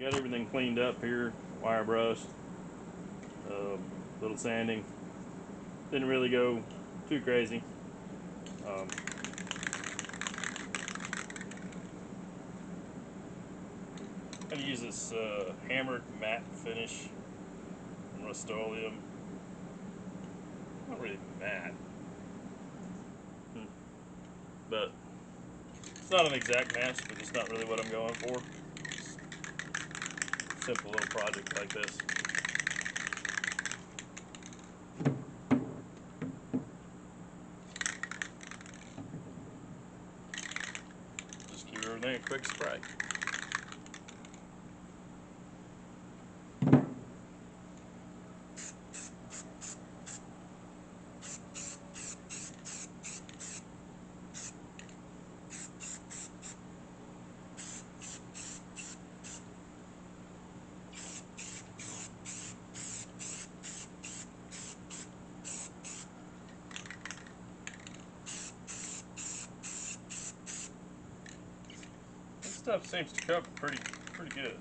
Got everything cleaned up here, wire brushed, little sanding. Didn't really go too crazy. Um, I'm gonna use this hammered matte finish from Rust-Oleum. Not really matte, but it's not an exact match, but it's not really what I'm going for. Simple little project like this. Just give everything a quick spray. This stuff seems to cover pretty good.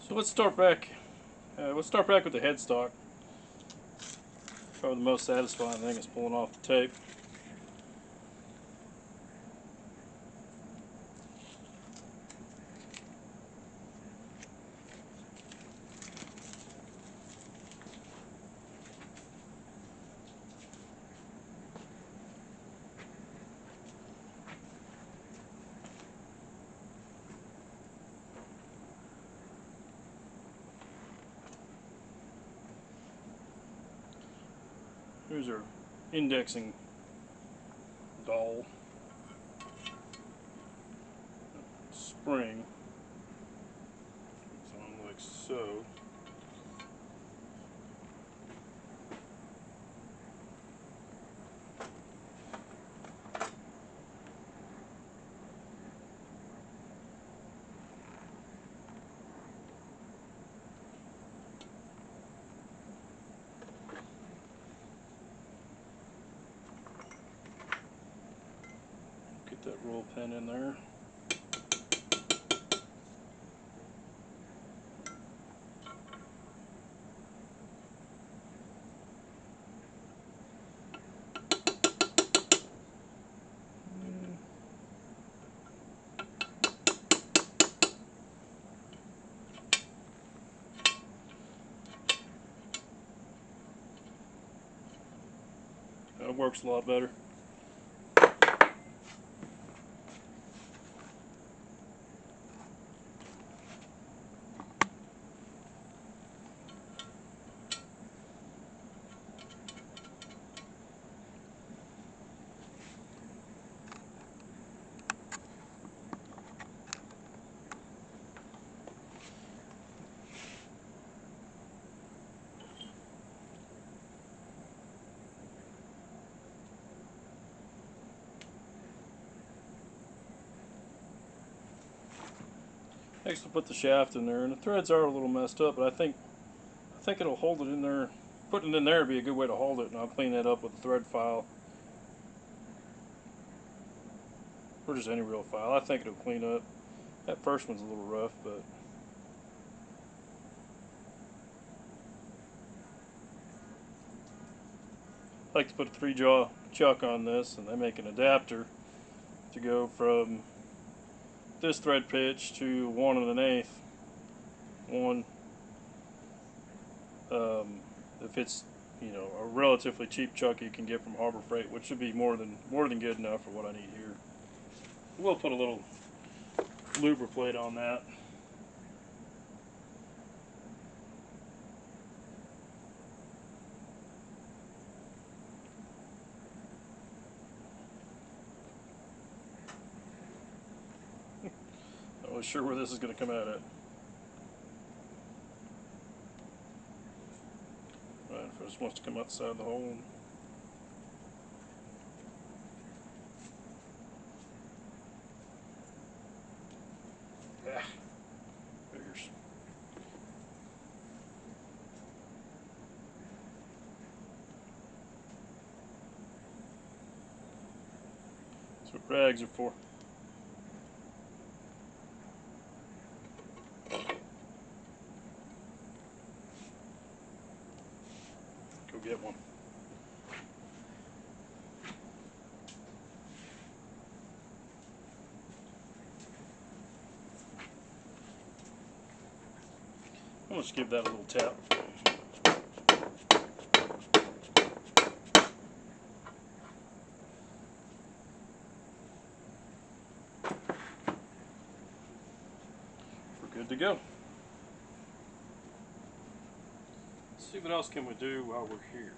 So let's start back. Let's start back with the headstock. Probably the most satisfying thing is pulling off the tape. Here's our indexing dowel spring. It's on like so. Get that roll pin in there. That works a lot better. Next we'll put the shaft in there, and the threads are a little messed up, but I think it'll hold it in there. Putting it in there would be a good way to hold it, and I'll clean that up with a thread file. Or just any real file. I think it'll clean up. That first one's a little rough, but I like to put a 3-jaw chuck on this, and they make an adapter to go from this thread pitch to 1 1/8. If it's a relatively cheap chuck you can get from Harbor Freight, which should be more than good enough for what I need here. We'll put a little looper plate on that. Not really sure where this is going to come out at. fine if it just wants to come outside the hole. Ah, figures. That's what rags are for. Go get one. I'll just give that a little tap. We're good to go. Let's see what else can we do while we're here.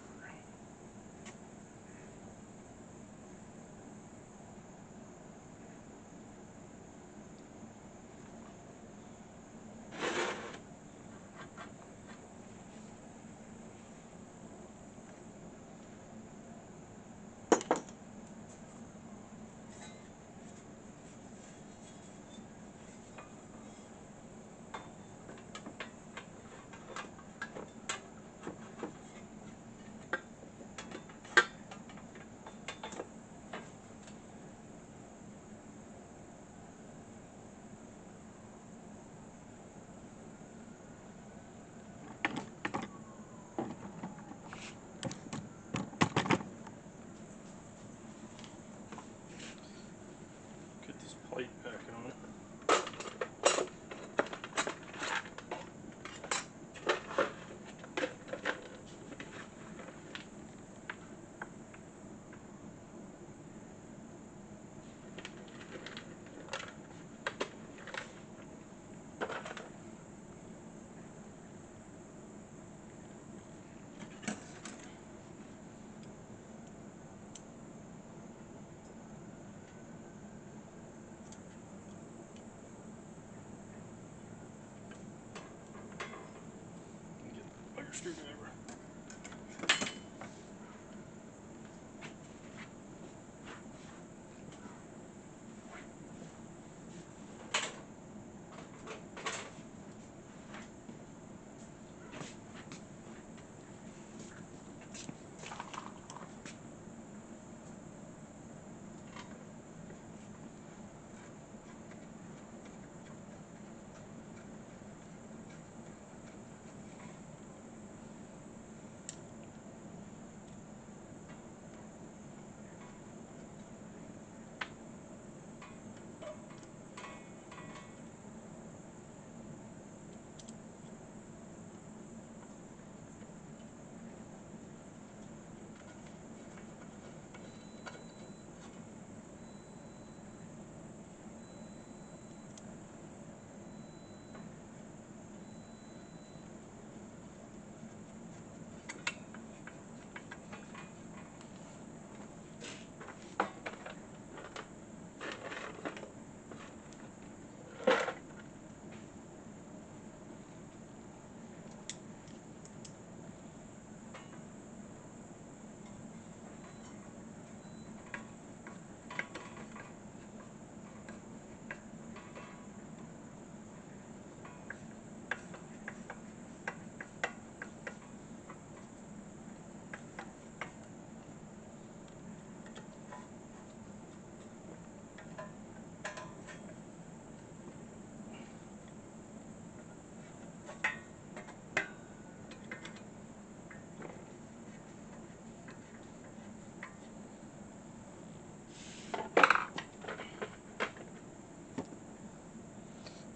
Get this plate back on it. Get a screwdriver.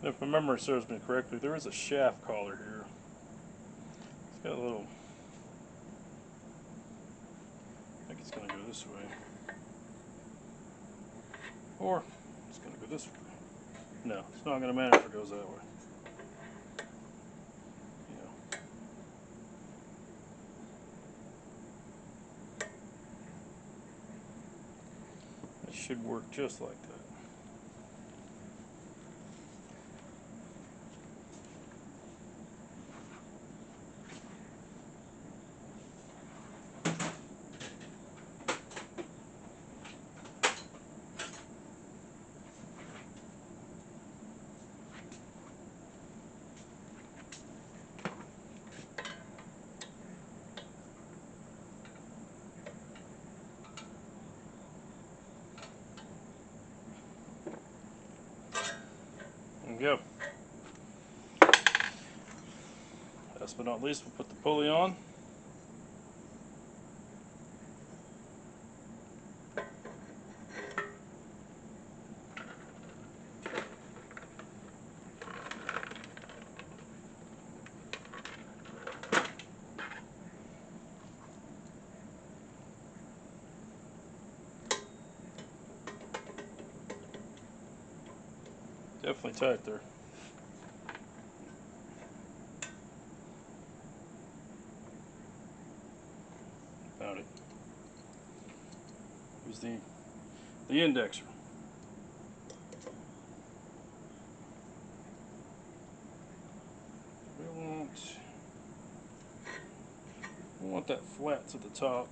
If my memory serves me correctly, there is a shaft collar here. It's got a little, I think it's going to go this way. Or it's going to go this way. No, it's not going to matter if it goes that way. It should work just like that. but not least, we'll put the pulley on. Definitely tight there. Found it. Use the indexer. We want that flat to the top.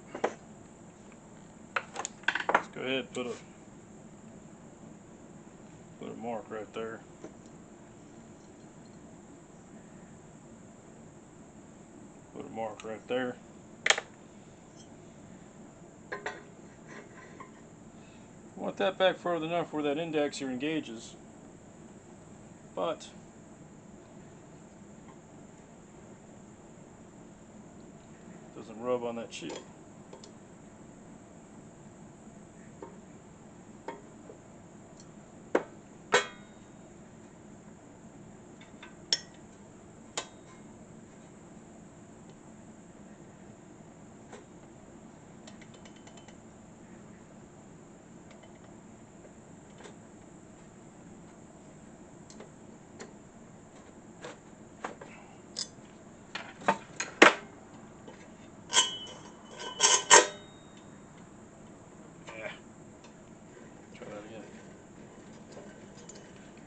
Let's go ahead and put a mark right there. Put a mark right there. Want that back further enough where that indexer engages, but doesn't rub on that shield.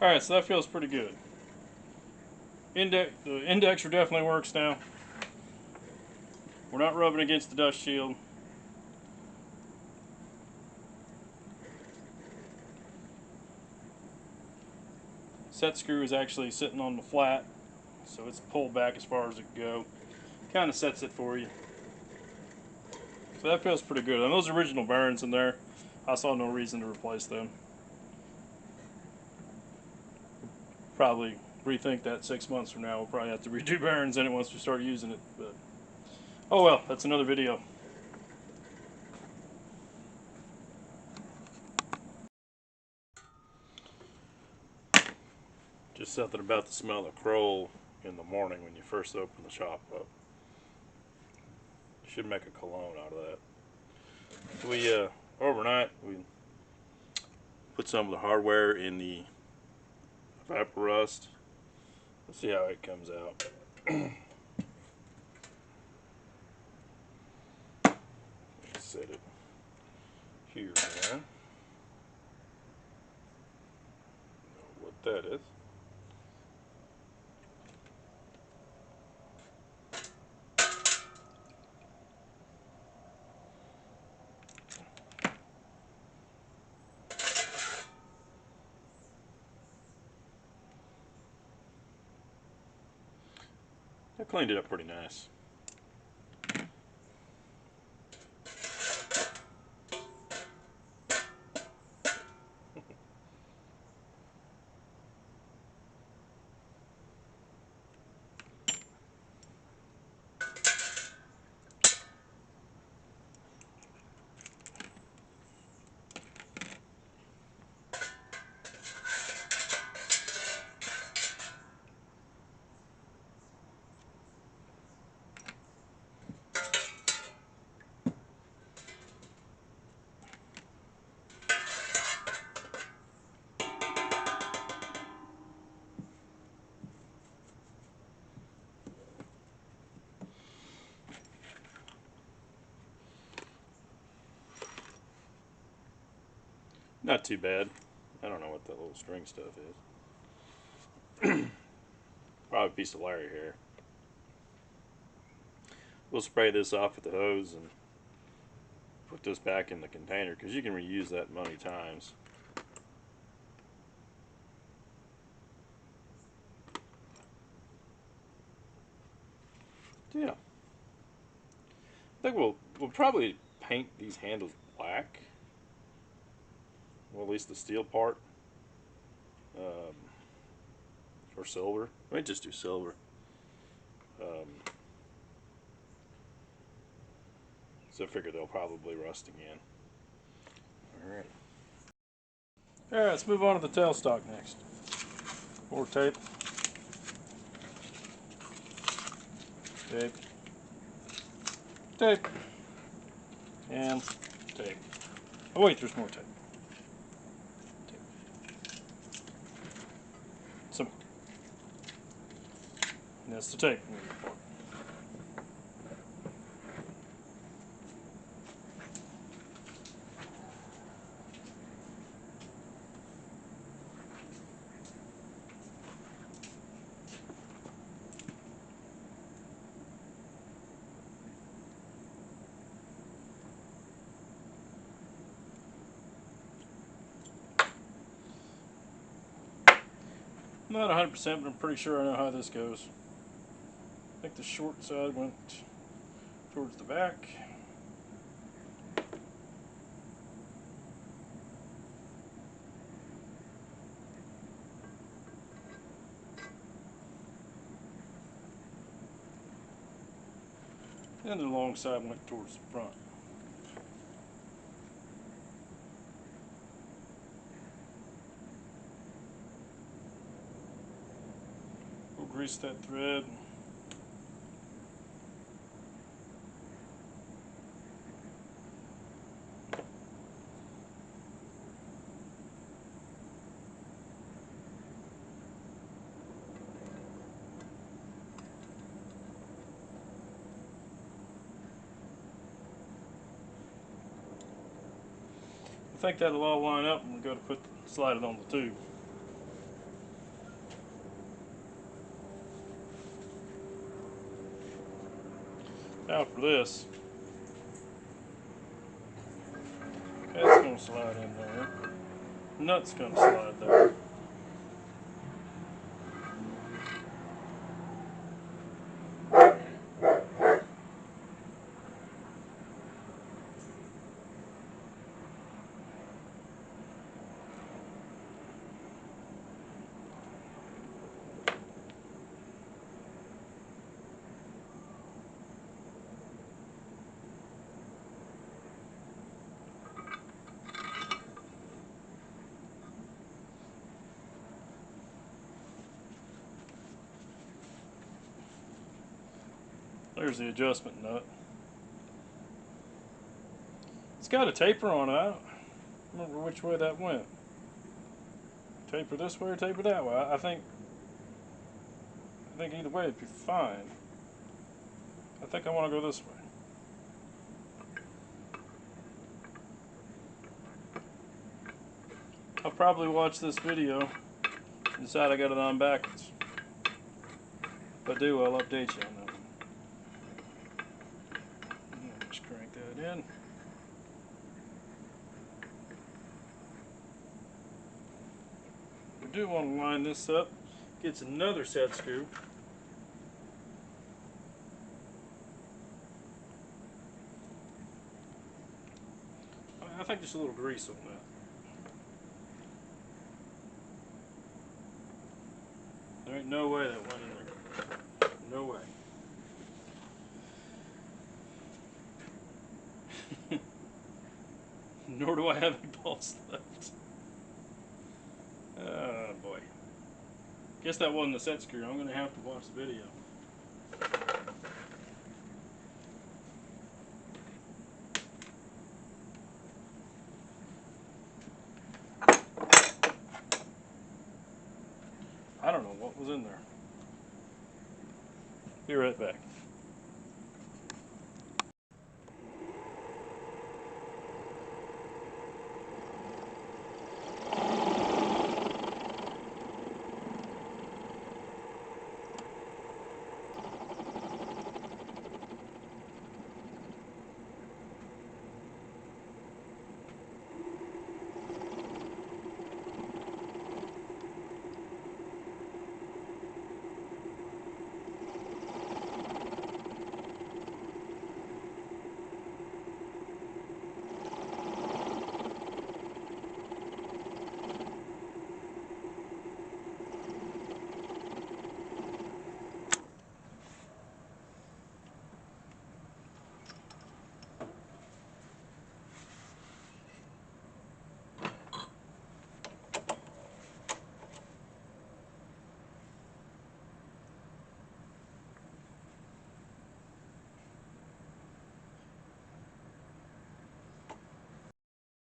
Alright, so that feels pretty good. The indexer definitely works now. We're not rubbing against the dust shield. Set screw is actually sitting on the flat, so it's pulled back as far as it can go. Kind of sets it for you. So that feels pretty good. And those original bearings in there, I saw no reason to replace them. Probably rethink that 6 months from now. We'll probably have to redo bearings in it once we start using it. But oh well, that's another video. Just something about the smell of Kroll in the morning when you first open the shop up. You should make a cologne out of that. We overnight we put some of the hardware in the vapor rust. Let's see how it comes out. Let's set it here now. Know what that is. I cleaned it up pretty nice. Not too bad. I don't know what that little string stuff is. Probably a piece of Larry hair. We'll spray this off with the hose and put this back in the container because you can reuse that many times. Yeah. I think we'll probably paint these handles black. Well, at least the steel part. Or silver. I might just do silver. So I figure they'll probably rust again. Alright. Alright, let's move on to the tailstock next. More tape. Tape. Tape. And tape. Oh wait, there's more tape. Some more. And that's the tape. I'm not 100%, but I'm pretty sure I know how this goes. I think the short side went towards the back. And the long side went towards the front. We'll grease that thread. I think that'll all line up when we go to slide it on the tube. Now for this, that's going to slide in there. Nut's going to slide there. There's the adjustment nut. It's got a taper on it. I don't remember which way that went. Taper this way or taper that way. I think either way it'd be fine. I think I want to go this way. I'll probably watch this video and decide I got it on backwards. If I do, I'll update you on that one. Just crank that in. We do want to line this up. Gets another set screw. I think just a little grease on that. There ain't no way that went in there. No way. Nor do I have any bolts left. Oh boy. Guess that wasn't the set screw. I'm going to have to watch the video. I don't know what was in there. Be right back.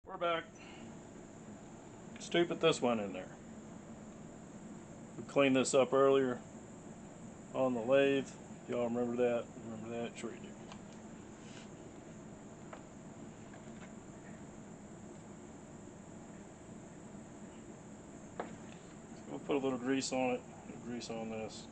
We're back. Stupid this went in there. We cleaned this up earlier on the lathe. Y'all remember that? Remember that? Sure you do. So we'll put a little grease on it. Grease on this.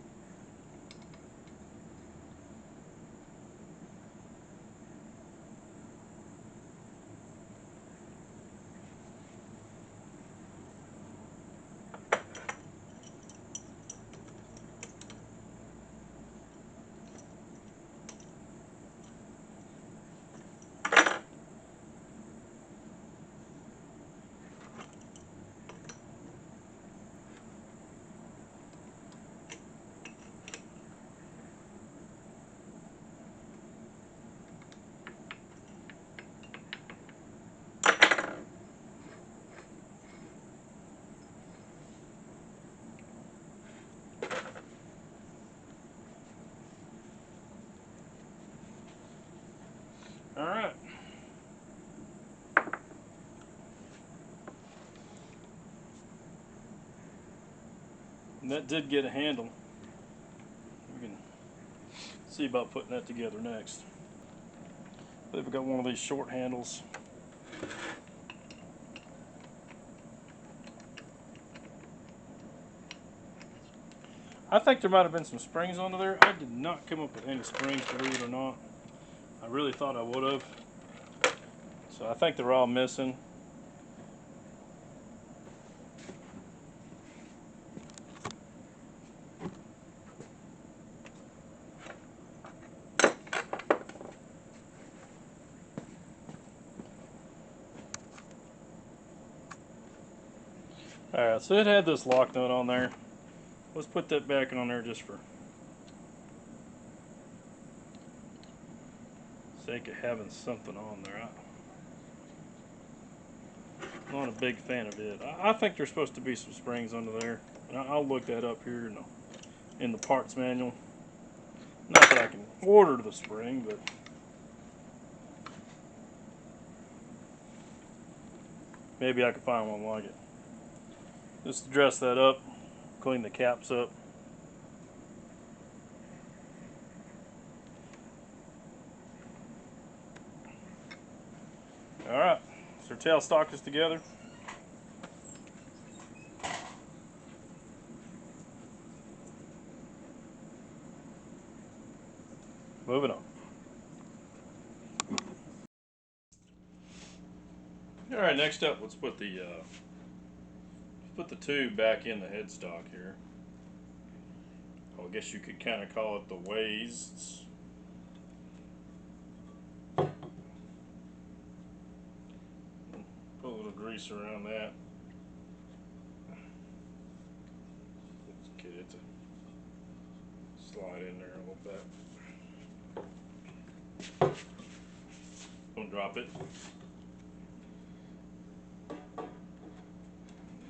All right. And that did get a handle. We can see about putting that together next. I believe we got one of these short handles. I think there might have been some springs under there. I did not come up with any springs, believe it or not. I really thought I would have. So I think they're all missing. Alright, so it had this lock nut on there. Let's put that back on there just for sake of having something on there. I'm not a big fan of it. I think there's supposed to be some springs under there. I'll look that up here in the parts manual. Not that I can order the spring, but maybe I could find one like it. Just dress that up, clean the caps up. Alright, so our tailstock is together. Moving on. Alright, next up, let's put the tube back in the headstock here. Well, I guess you could kind of call it the ways. Put a little grease around that. Let's get it to slide in there a little bit. Don't drop it.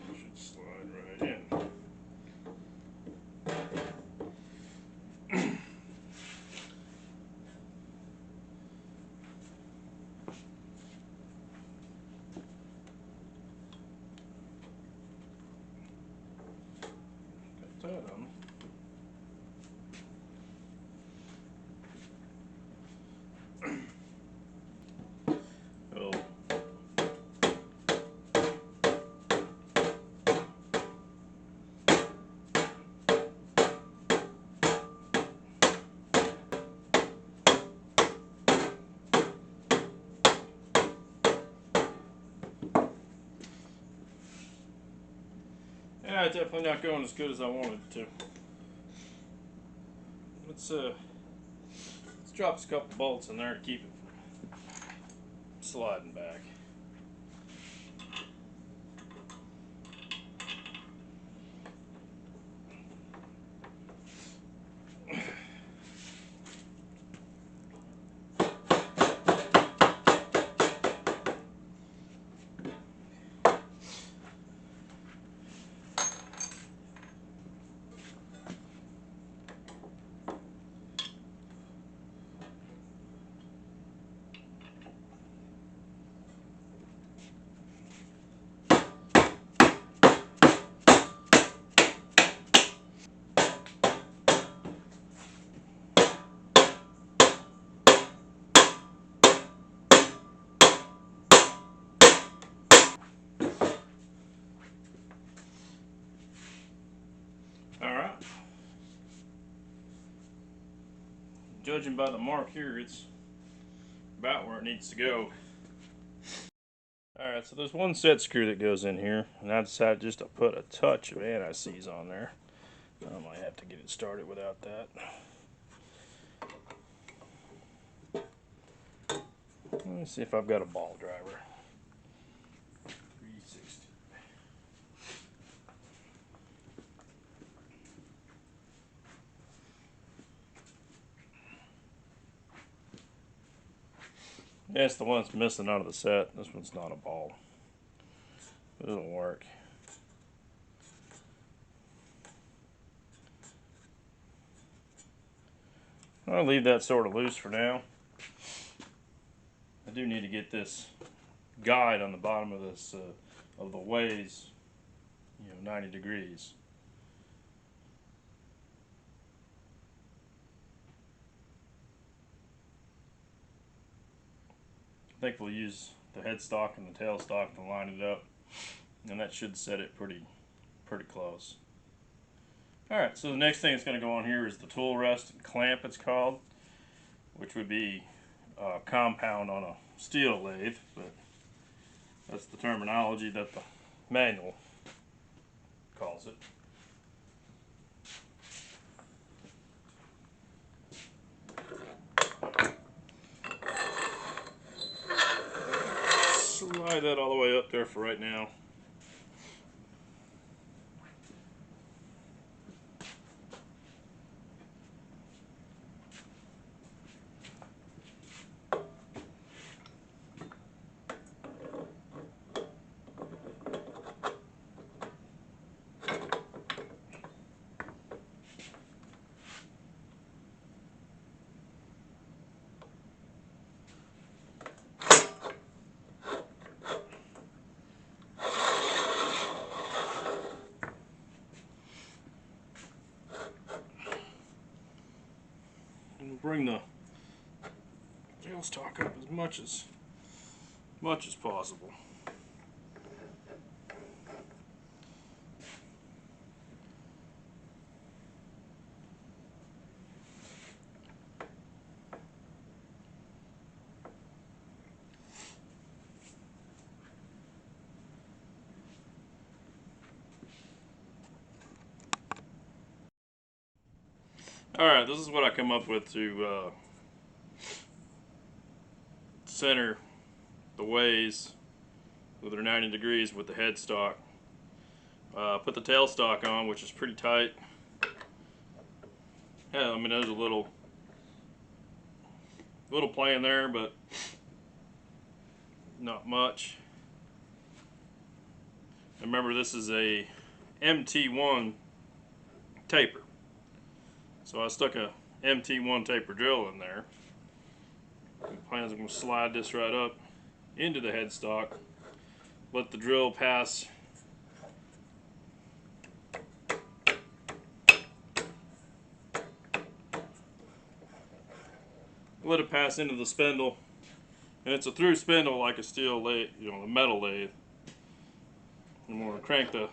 Should slide right in. Got that on. Oh. Yeah, it's definitely not going as good as I wanted it to. Let's drop us a couple bolts in there to keep it from sliding back. judging by the mark here, it's about where it needs to go. Alright, so there's one set screw that goes in here, and I decided just to put a touch of anti-seize on there. I might have to get it started without that. Let me see if I've got a ball driver. 360. That's the one that's missing out of the set. This one's not a ball. It doesn't work. I'll leave that sort of loose for now. I do need to get this guide on the bottom of this of the ways, 90 degrees. I think we'll use the headstock and the tailstock to line it up, and that should set it pretty close. Alright, so the next thing that's going to go on here is the tool rest and clamp, it's called, which would be a compound on a steel lathe, but that's the terminology that the manual calls it. Slide that all the way up there for right now. Bring the tailstock up as much as possible. Alright, this is what I come up with to center the ways with their 90 degrees with the headstock. Put the tailstock on, which is pretty tight. Yeah, I mean there's a little play in there, but not much. Remember, this is a MT1 taper. So I stuck a MT1 taper drill in there. The plan is I'm going to slide this right up into the headstock, let the drill pass into the spindle, and it's a through spindle like a steel lathe, a metal lathe. And we're going to crank the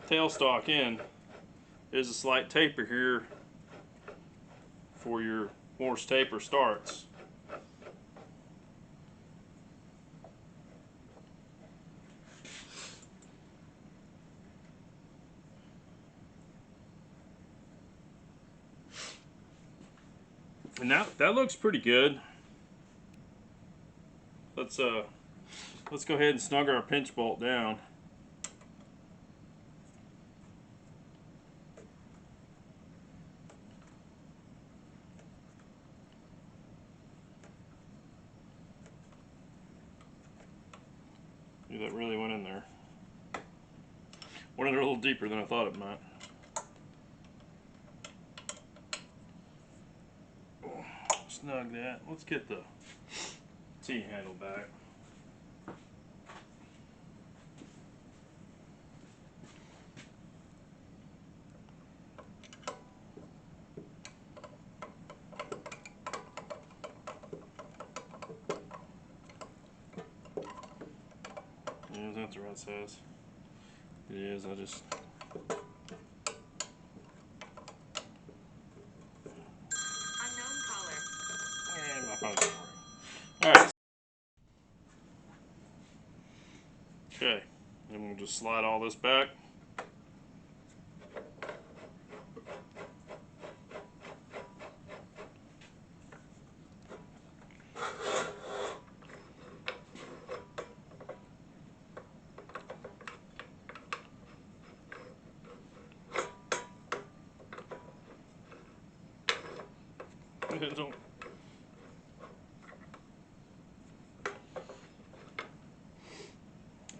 tailstock in. There's a slight taper here for your Morse taper starts. And that looks pretty good. Let's go ahead and snug our pinch bolt down. That really went in there. Went in there a little deeper than I thought it might. Snug that. Let's get the T-handle back. Yeah, that's the right size. It is. I just Alright. Okay, and we'll just slide all this back.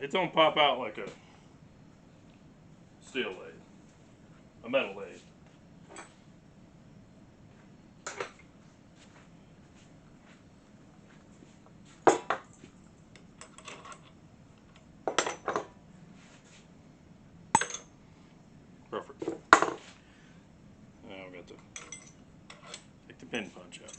It don't pop out like a steel lathe, a metal lathe. Perfect. Now I've got to take the pin punch out.